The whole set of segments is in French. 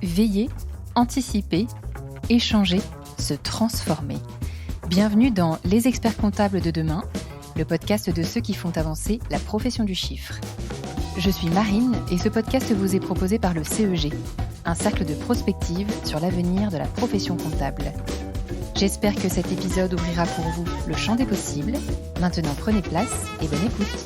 Veiller, anticiper, échanger, se transformer. Bienvenue dans Les experts comptables de demain, le podcast de ceux qui font avancer la profession du chiffre. Je suis Marine et ce podcast vous est proposé par le CEG, un cercle de prospective sur l'avenir de la profession comptable. J'espère que cet épisode ouvrira pour vous le champ des possibles. Maintenant, prenez place et bonne écoute.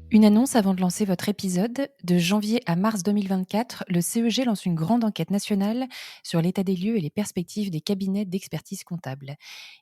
Une annonce avant de lancer votre épisode. De janvier à mars 2024, le CEG lance une grande enquête nationale sur l'état des lieux et les perspectives des cabinets d'expertise comptable.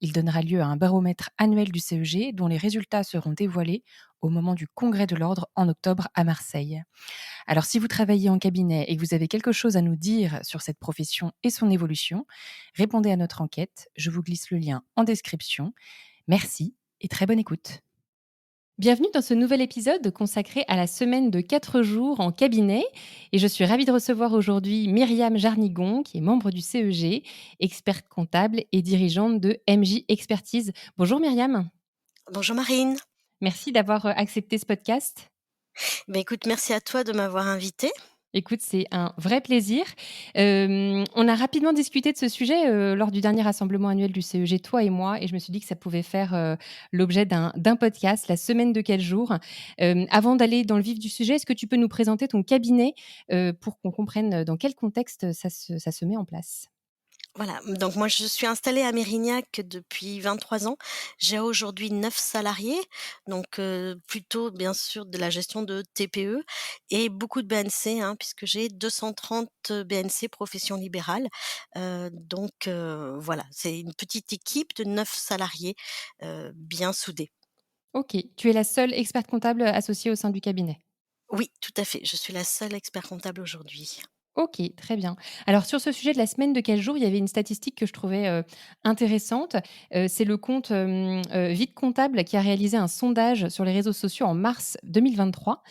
Il donnera lieu à un baromètre annuel du CEG dont les résultats seront dévoilés au moment du Congrès de l'Ordre en octobre à Marseille. Alors si vous travaillez en cabinet et que vous avez quelque chose à nous dire sur cette profession et son évolution, répondez à notre enquête. Je vous glisse le lien en description. Merci et très bonne écoute. Bienvenue dans ce nouvel épisode consacré à la semaine de 4 jours en cabinet. Et je suis ravie de recevoir aujourd'hui Myriam Jarnigon, qui est membre du CEG, experte comptable et dirigeante de MJ Expertise. Bonjour Myriam, Bonjour Marine. merci d'avoir accepté ce podcast. Écoute, merci à toi de m'avoir invitée. Écoute, c'est un vrai plaisir. On a rapidement discuté de ce sujet lors du dernier rassemblement annuel du CEG, toi et moi, et je me suis dit que ça pouvait faire l'objet d'un podcast, la semaine de 4 jours. Avant d'aller dans le vif du sujet, est-ce que tu peux nous présenter ton cabinet pour qu'on comprenne dans quel contexte ça se met en place? Voilà, donc moi je suis installée à Mérignac depuis 23 ans. J'ai aujourd'hui 9 salariés, donc plutôt bien sûr de la gestion de TPE et beaucoup de BNC, hein, puisque j'ai 230 BNC profession libérale. Voilà, c'est une petite équipe de 9 salariés, bien soudés. Ok, tu es la seule experte comptable associée au sein du cabinet. Oui, tout à fait, je suis la seule expert comptable aujourd'hui. OK, très bien. Alors sur ce sujet de la semaine de 4 jours, il y avait une statistique que je trouvais, intéressante. C'est le compte, Vite Comptable qui a réalisé un sondage sur les réseaux sociaux en mars 2023,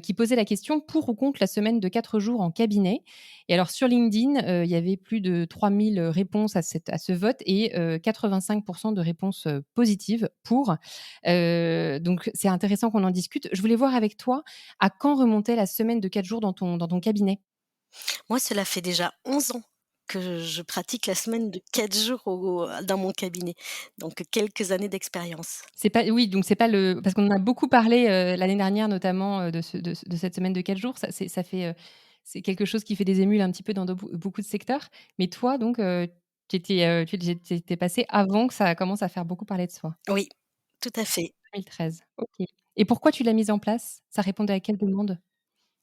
qui posait la question: «Pour ou contre la semaine de 4 jours en cabinet?» Et alors sur LinkedIn, il y avait plus de 3 000 réponses à ce vote et 85 de réponses, positives pour. Donc c'est intéressant qu'on en discute. Je voulais voir avec toi, à quand remontait la semaine de 4 jours dans ton cabinet? Moi, cela fait déjà 11 ans que je pratique la semaine de 4 jours dans mon cabinet, donc quelques années d'expérience. C'est pas oui, donc c'est pas le parce qu'on en a beaucoup parlé, l'année dernière notamment, de cette semaine de 4 jours. Ça fait, c'est quelque chose qui fait des émules un petit peu dans beaucoup de secteurs. Mais toi donc, tu étais passée avant que ça commence à faire beaucoup parler de soi? Oui, tout à fait. 2013, OK. Et pourquoi tu l'as mise en place? Ça répondait à quelle demande?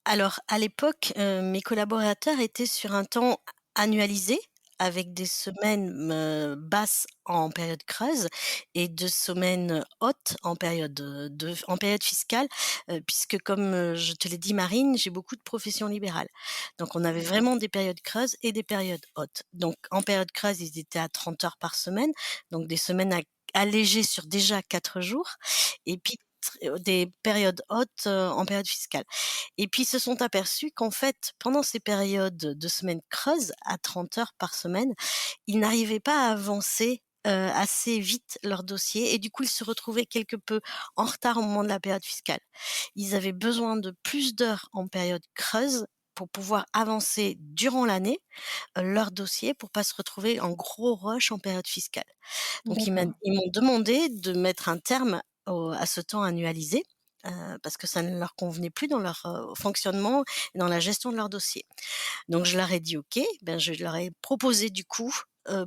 Alors à l'époque, mes collaborateurs étaient sur un temps annualisé avec des semaines, basses en période creuse et de semaines hautes en période fiscale, puisque comme, je te l'ai dit Marine, j'ai beaucoup de professions libérales. Donc on avait vraiment des périodes creuses et des périodes hautes. Donc en période creuse, ils étaient à 30 heures par semaine, donc des semaines allégées sur déjà 4 jours et puis des périodes hautes, en période fiscale. Et puis, ils se sont aperçus qu'en fait, pendant ces périodes de semaines creuses, à 30 heures par semaine, ils n'arrivaient pas à avancer, assez vite leur dossier et du coup, ils se retrouvaient quelque peu en retard au moment de la période fiscale. Ils avaient besoin de plus d'heures en période creuse pour pouvoir avancer durant l'année, leur dossier pour pas se retrouver en gros rush en période fiscale. Donc D'accord. ils m'ont demandé de mettre un terme à ce temps annualisé, parce que ça ne leur convenait plus dans leur, fonctionnement et dans la gestion de leur dossier. Donc je leur ai dit: «OK», je leur ai proposé du coup,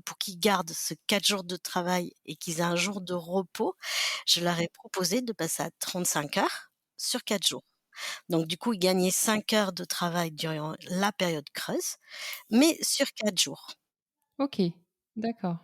pour qu'ils gardent ce 4 jours de travail et qu'ils aient un jour de repos, je leur ai proposé de passer à 35 heures sur 4 jours. Donc du coup, ils gagnaient 5 heures de travail durant la période creuse, mais sur 4 jours. OK, d'accord.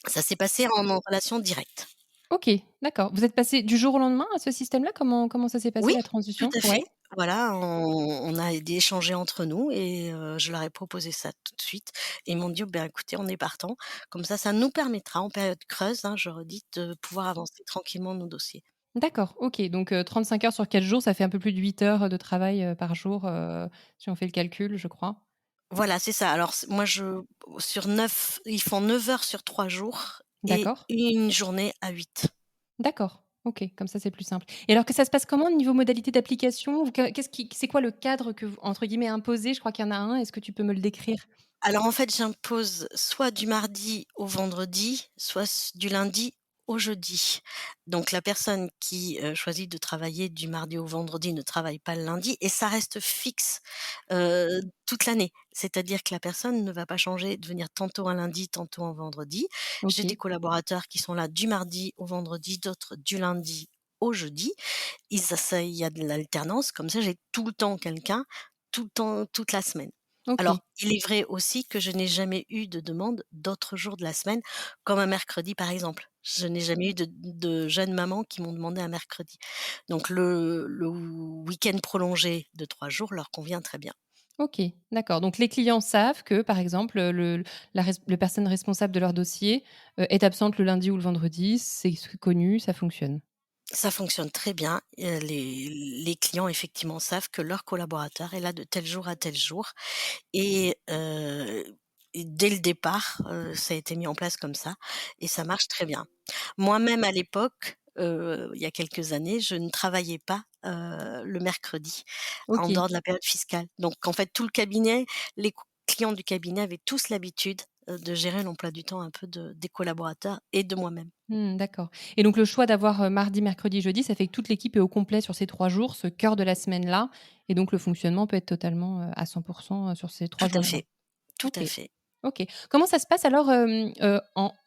Ça s'est passé en relation directe. OK, d'accord. Vous êtes passés du jour au lendemain à ce système-là? Comment ça s'est passé Oui, la tout transition? à Ouais. fait. Voilà, on a échangé entre nous et je leur ai proposé ça tout de suite et ils m'ont dit: «Oh ben, écoutez, on est partant. Comme ça nous permettra en période creuse, hein, je redis, de pouvoir avancer tranquillement nos dossiers». D'accord, OK, donc 35 heures sur 4 jours, ça fait un peu plus de 8 heures de travail, par jour, si on fait le calcul, je crois. Voilà, c'est ça. Alors moi sur 9, ils font 9 heures sur 3 jours et D'accord, une journée à 8. d'accord. OK, comme ça, c'est plus simple. Et alors que ça se passe comment niveau modalité d'application? Ou c'est quoi le cadre que vous entre guillemets «imposez»? Je crois qu'il y en a un. Est-ce que tu peux me le décrire? Alors en fait, j'impose soit du mardi au vendredi, soit du lundi au jeudi. Donc la personne qui, choisit de travailler du mardi au vendredi ne travaille pas le lundi et ça reste fixe, toute l'année. C'est-à-dire que la personne ne va pas changer de venir tantôt un lundi, tantôt un vendredi. J'ai des OK, collaborateurs qui sont là du mardi au vendredi, d'autres du lundi au jeudi. Il y a de l'alternance, comme ça j'ai tout le temps quelqu'un, tout le temps, toute la semaine. OK. Alors, il est vrai aussi que je n'ai jamais eu de demande d'autres jours de la semaine, comme un mercredi par exemple. Je n'ai jamais eu de jeunes mamans qui m'ont demandé un mercredi. Donc le week-end prolongé de 3 jours leur convient très bien. OK, d'accord. Donc les clients savent que, par exemple, le personne responsable de leur dossier, est absente le lundi ou le vendredi, c'est connu, ça fonctionne. Ça fonctionne très bien. Les clients effectivement savent que leur collaborateur est là de tel jour à tel jour. Et dès le départ, ça a été mis en place comme ça et ça marche très bien. Moi-même à l'époque, il y a quelques années, je ne travaillais pas, le mercredi, en OK. dehors de la période fiscale. Donc en fait, tout le cabinet, les clients du cabinet avaient tous l'habitude, de gérer l'emploi du temps un peu des collaborateurs et de moi-même. Mmh, d'accord. Et donc le choix d'avoir, mardi, mercredi, jeudi, ça fait que toute l'équipe est au complet sur ces 3 jours, ce cœur de la semaine-là, et donc le fonctionnement peut être totalement, à 100 sur ces 3 Tout à jours-là? fait, tout OK. à fait. OK. Comment ça se passe alors,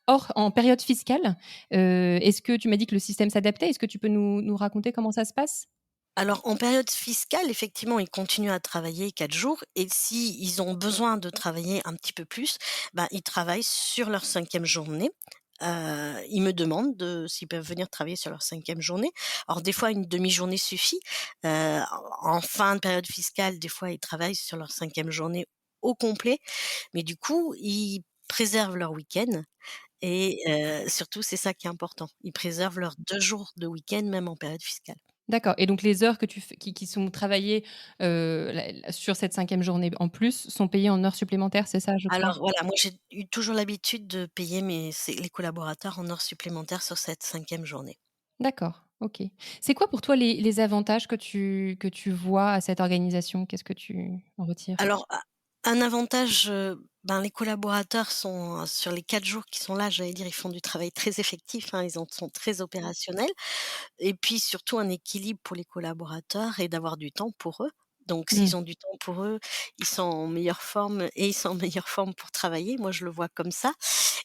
en période fiscale? Est-ce que tu m'as dit que le système s'adaptait? Est-ce que tu peux nous raconter comment ça se passe? Alors, en période fiscale, effectivement, ils continuent à travailler 4 jours et si ils ont besoin de travailler un petit peu plus, ben, ils travaillent sur leur 5e journée. Ils me demandent de s'ils peuvent venir travailler sur leur 5e journée. Alors des fois, une demi-journée suffit. En fin de période fiscale, des fois, ils travaillent sur leur 5e journée au complet, mais du coup, ils préservent leur week-end et surtout, c'est ça qui est important. Ils préservent leurs 2 jours de week-end, même en période fiscale. D'accord, et donc les heures que tu fais qui sont travaillées, sur cette 5e journée en plus sont payées en heures supplémentaires, c'est ça, je crois? Alors voilà, moi j'ai eu toujours l'habitude de payer les collaborateurs en heures supplémentaires sur cette 5e journée. D'accord, OK. C'est quoi pour toi les avantages que tu vois à cette organisation? Qu'est-ce que tu en retires? Alors un avantage, ben, les collaborateurs sont, sur les 4 jours qui sont là, j'allais dire, ils font du travail très effectif, hein, ils en sont très opérationnels et puis surtout un équilibre pour les collaborateurs et d'avoir du temps pour eux. Donc Mmh. s'ils ont du temps pour eux, ils sont en meilleure forme et ils sont en meilleure forme pour travailler. Moi, je le vois comme ça.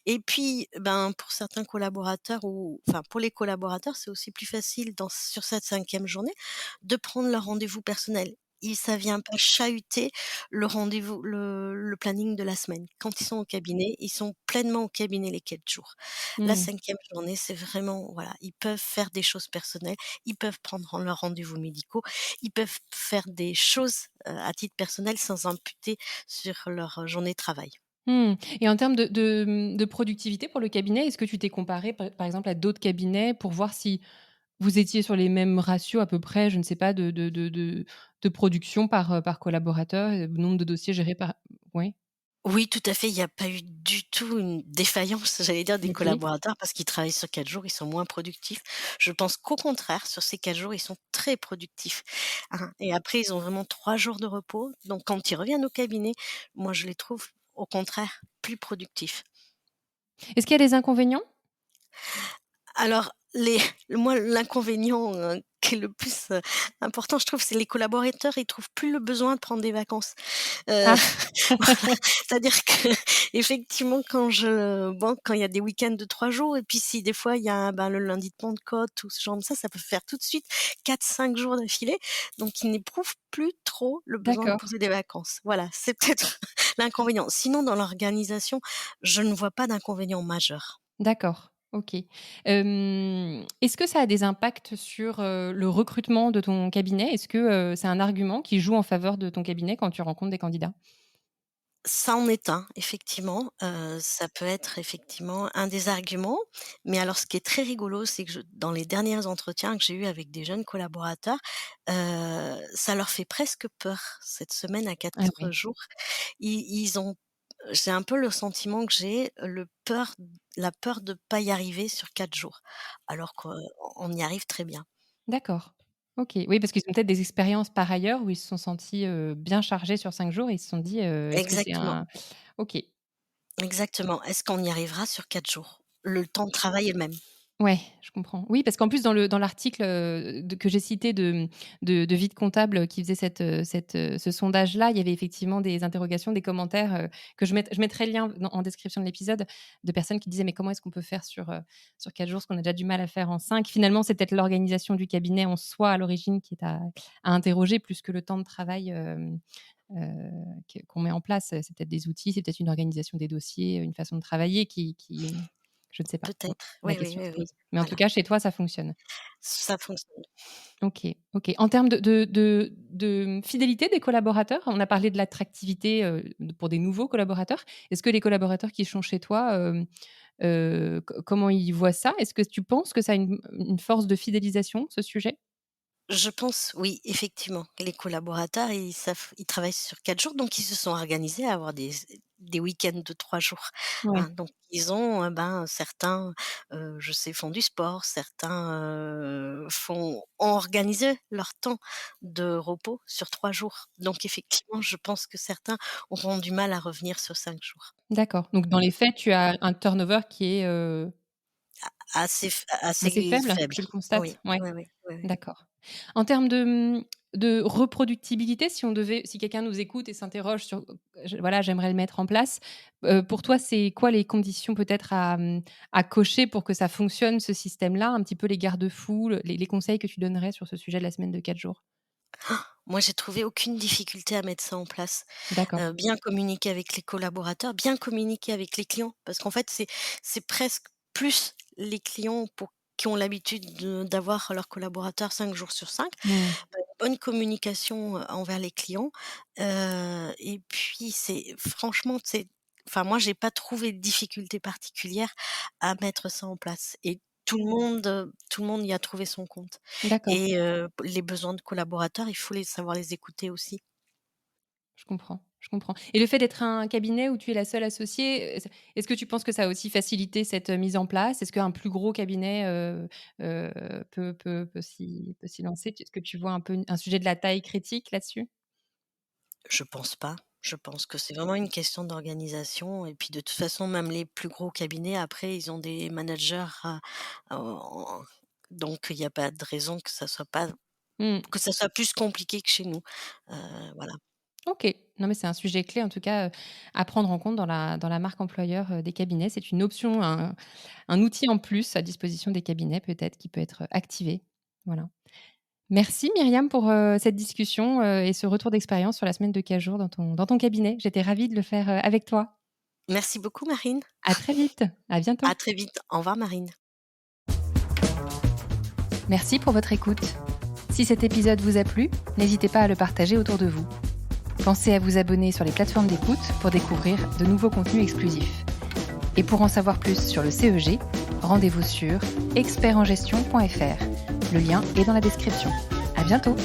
Et puis, ben, pour certains collaborateurs ou enfin, pour les collaborateurs, c'est aussi plus facile sur cette 5e journée de prendre leur rendez-vous personnel. Et ça vient pas chahuter le rendez-vous le planning de la semaine. Quand ils sont au cabinet, ils sont pleinement au cabinet les 4 jours. La Mmh. 5e journée, c'est vraiment voilà, ils peuvent faire des choses personnelles, ils peuvent prendre leurs rendez-vous médicaux, ils peuvent faire des choses, à titre personnel sans imputer sur leur journée de travail. Mmh, et en termes de productivité pour le cabinet, est-ce que tu t'es comparé par exemple à d'autres cabinets pour voir si vous étiez sur les mêmes ratios à peu près, je ne sais pas, de production par collaborateur, nombre de dossiers gérés par ouais, Oui, tout à fait, il y a pas eu du tout une défaillance, j'allais dire, des OK. collaborateurs parce qu'ils travaillent sur 4 jours, ils sont moins productifs. Je pense qu'au contraire, sur ces 4 jours, ils sont très productifs, hein, et après ils ont vraiment 3 jours de repos, donc quand ils reviennent au cabinet, moi je les trouve au contraire plus productifs. Est-ce qu'il y a des inconvénients? Alors moi l'inconvénient, qui est le plus, important je trouve, c'est les collaborateurs, ils trouvent plus le besoin de prendre des vacances. Heu, Ah! voilà, c'est-à-dire qu'effectivement quand il y a des week-ends de 3 jours et puis si des fois il y a, ben, le lundi de Pentecôte ou ce genre de ça peut faire tout de suite 4-5 jours d'affilée, donc ils n'éprouvent plus trop le besoin de D'accord, poser des vacances. Voilà, c'est peut-être l'inconvénient. Sinon dans l'organisation, je ne vois pas d'inconvénient majeur. d'accord, OK. Est-ce que ça a des impacts sur, le recrutement de ton cabinet? Est-ce que, c'est un argument qui joue en faveur de ton cabinet quand tu rencontres des candidats? Ça en est un, effectivement, ça peut être effectivement un des arguments, mais alors ce qui est très rigolo, c'est que dans les derniers entretiens que j'ai eus avec des jeunes collaborateurs, ça leur fait presque peur cette semaine à Ah 4 ouais. jours. Ils ont, j'ai un peu le sentiment que j'ai la peur de pas y arriver sur 4 jours, alors qu'on y arrive très bien. D'accord. OK. Oui, parce qu'ils ont peut-être des expériences par ailleurs où ils se sont sentis, bien chargés sur 5 jours et ils se sont dit, «Est-ce que c'est Exactement, un» OK. exactement. Est-ce qu'on y arrivera sur 4 jours? Le temps de travail est le même. Ouais, je comprends. Oui, parce qu'en plus dans l'article, que j'ai cité de Vide Comptable qui faisait ce sondage-là, il y avait effectivement des interrogations, des commentaires, que je mettrai le lien en description de l'épisode, de personnes qui disaient: «Mais comment est-ce qu'on peut faire sur 4 jours ce qu'on a déjà du mal à faire en 5?» Finalement, c'est peut-être l'organisation du cabinet en soi à l'origine qui est à interroger plus que le temps de travail, qu'on met en place. C'est peut-être des outils, c'est peut-être une organisation des dossiers, une façon de travailler qui je ne sais pas. Peut-être. La Oui, oui, question oui, se oui. pose. Mais en tout Voilà, cas, chez toi, ça fonctionne. ça fonctionne. OK, OK. En termes de fidélité des collaborateurs, on a parlé de l'attractivité, pour des nouveaux collaborateurs. Est-ce que les collaborateurs qui sont chez toi, comment ils voient ça? Est-ce que tu penses que ça a une force de fidélisation, ce sujet? Je pense, oui, effectivement. Les collaborateurs, ils travaillent sur 4 jours, donc ils se sont organisés à avoir des week-ends de 3 jours, Ouais, hein. Donc ils ont, certains, je sais, font du sport, certains, ont organisé leur temps de repos sur 3 jours. Donc effectivement, je pense que certains auront du mal à revenir sur 5 jours. d'accord. Donc dans les faits, tu as un turnover qui est, assez Assez faible? faible. Tu le Oui, constates? Ouais. oui, oui, oui, oui. D'accord. En termes de reproductibilité, si quelqu'un nous écoute et s'interroge sur, voilà, j'aimerais le mettre en place, pour toi, c'est quoi les conditions peut-être à cocher pour que ça fonctionne ce système-là? Un petit peu les garde-fous, les conseils que tu donnerais sur ce sujet de la semaine de 4 jours? Moi, j'ai trouvé aucune difficulté à mettre ça en place. D'accord. Bien communiquer avec les collaborateurs, bien communiquer avec les clients, parce qu'en fait, c'est presque plus les clients pour qui ont l'habitude d'avoir leurs collaborateurs 5 jours sur 5. Mmh. Bonne communication, envers les clients, et puis c'est franchement, enfin moi, j'ai pas trouvé de difficulté particulière à mettre ça en place et tout le monde y a trouvé son compte D'accord. et les besoins de collaborateurs, il faut savoir les écouter aussi. Je comprends, je comprends. Et le fait d'être un cabinet où tu es la seule associée, est-ce que tu penses que ça a aussi facilité cette, mise en place? Est-ce qu'un plus gros cabinet, peut s'y lancer? Est-ce que tu vois un peu un sujet de la taille critique là-dessus? Je pense pas. Je pense que c'est vraiment une question d'organisation et puis de toute façon, même les plus gros cabinets, après, ils ont des managers, en donc il y a pas de raison Mmh. que ça soit plus compliqué que chez nous. Voilà. OK. Non, mais c'est un sujet clé en tout cas, à prendre en compte dans la marque employeur, des cabinets. C'est une option, un outil en plus à disposition des cabinets peut-être qui peut être, activé. Voilà. Merci Myriam pour, cette discussion, et ce retour d'expérience sur la semaine de 15 jours dans ton cabinet. J'étais ravie de le faire, avec toi. Merci beaucoup Marine. À très vite. À À bientôt. très vite. Au revoir Marine. Merci pour votre écoute. Si cet épisode vous a plu, n'hésitez pas à le partager autour de vous. Pensez à vous abonner sur les plateformes d'écoute pour découvrir de nouveaux contenus exclusifs. Et pour en savoir plus sur le CEG, rendez-vous sur expertengestion.fr. Le lien est dans la description. À bientôt.